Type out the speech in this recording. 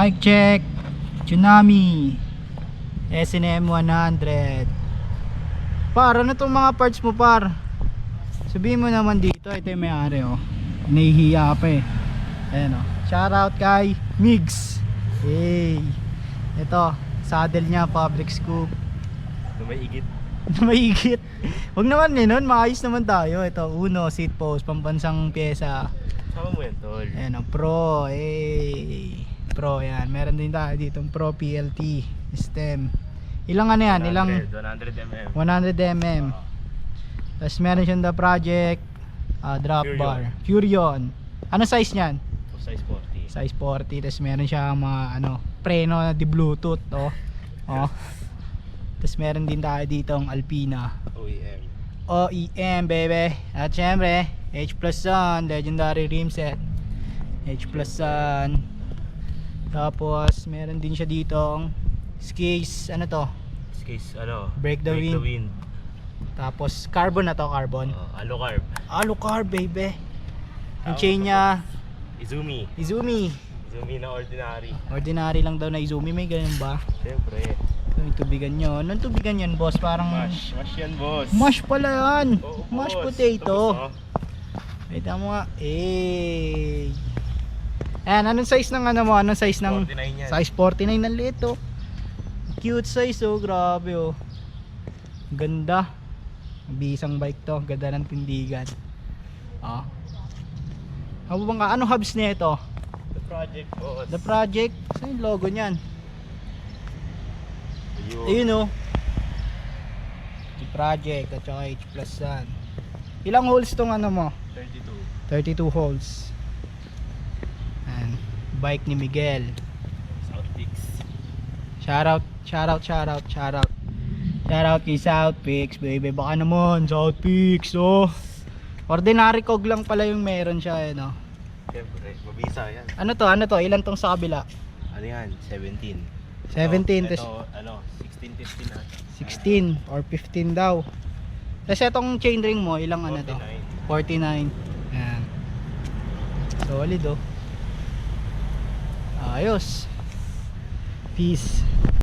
Mic check. Tsunami S&M 100. Par, ano tong mga parts mo, par? Sabihin mo naman dito. Ito yung may-ari, oh. Nahihiya pa eh. Ayan, oh. Shoutout kay Migs. Hey. Ito, saddle niya, public scoop. Lumaigit. Maigit. Huwag naman eh nun, maayos naman tayo. Ito, Uno, seat post, pambansang pyesa. Sama mo yan, tol. Ayan, oh, Pro. Pro, yan. Meron din tayo ditong Pro PLT system. Ilang ano yan? 100 mm. 100 mm. Tapos meron siyang The Project drop Furion. bar Furion. Ano size niyan? Size 40. Size 40. Tapos meron siyang mga ano, preno na di Bluetooth, oh. Oh. Tapos meron din tayo dito ang Alpina OEM. OEM, baby. At syempre H Plus Sun, legendary rim set. H Plus Sun. Tapos meron din siya ditong Skis, ano to? Skis, ano? Break the wind. Tapos carbon na to, carbon. Alucarb. Alucarb, baby. Ang Tawag chain ko niya Izumi. Izumi. Izumi na ordinary. Ordinary lang daw na Izumi, may ganun ba? Siyempre. Ito yung tubigan nyo. Anong tubigan yan, boss? Parang Mash. Mash yan, boss. mash pala yan. Oo, Mash boss. potato. Ito, boss, Kita mo nga. Ayan, anong size ng ano mo? Anong size ng 49 yan. size 49 ng liit, oh. Cute size, oh. Grabe, oh. Ganda. Bisang bike to. Ganda ng tindigan. Oh. Habang ka, anong hubs niya ito? The Project, boss. The Project. Saan yung logo niyan? Ayun. Ayun, oh. The Project at saka H Plus Sun. Ilang holes tong ano mo? 32. 32 holes. And bike ni Miguel. South Peaks. Shoutout kay South Peaks, baby. Baka naman South Peaks, oh. Ordinary cog lang pala yung meron siya, eh, no? Siyempre, mabisa yan. Ano to? Ilan tong sa kabila? Ano yan? 17. 17, Ito, tas ano, 16, 15 na. 16 or 15 daw. Tapos itong chainring mo, ilang ano to? 49. Ayan. Solid, oh. Ayos. Peace.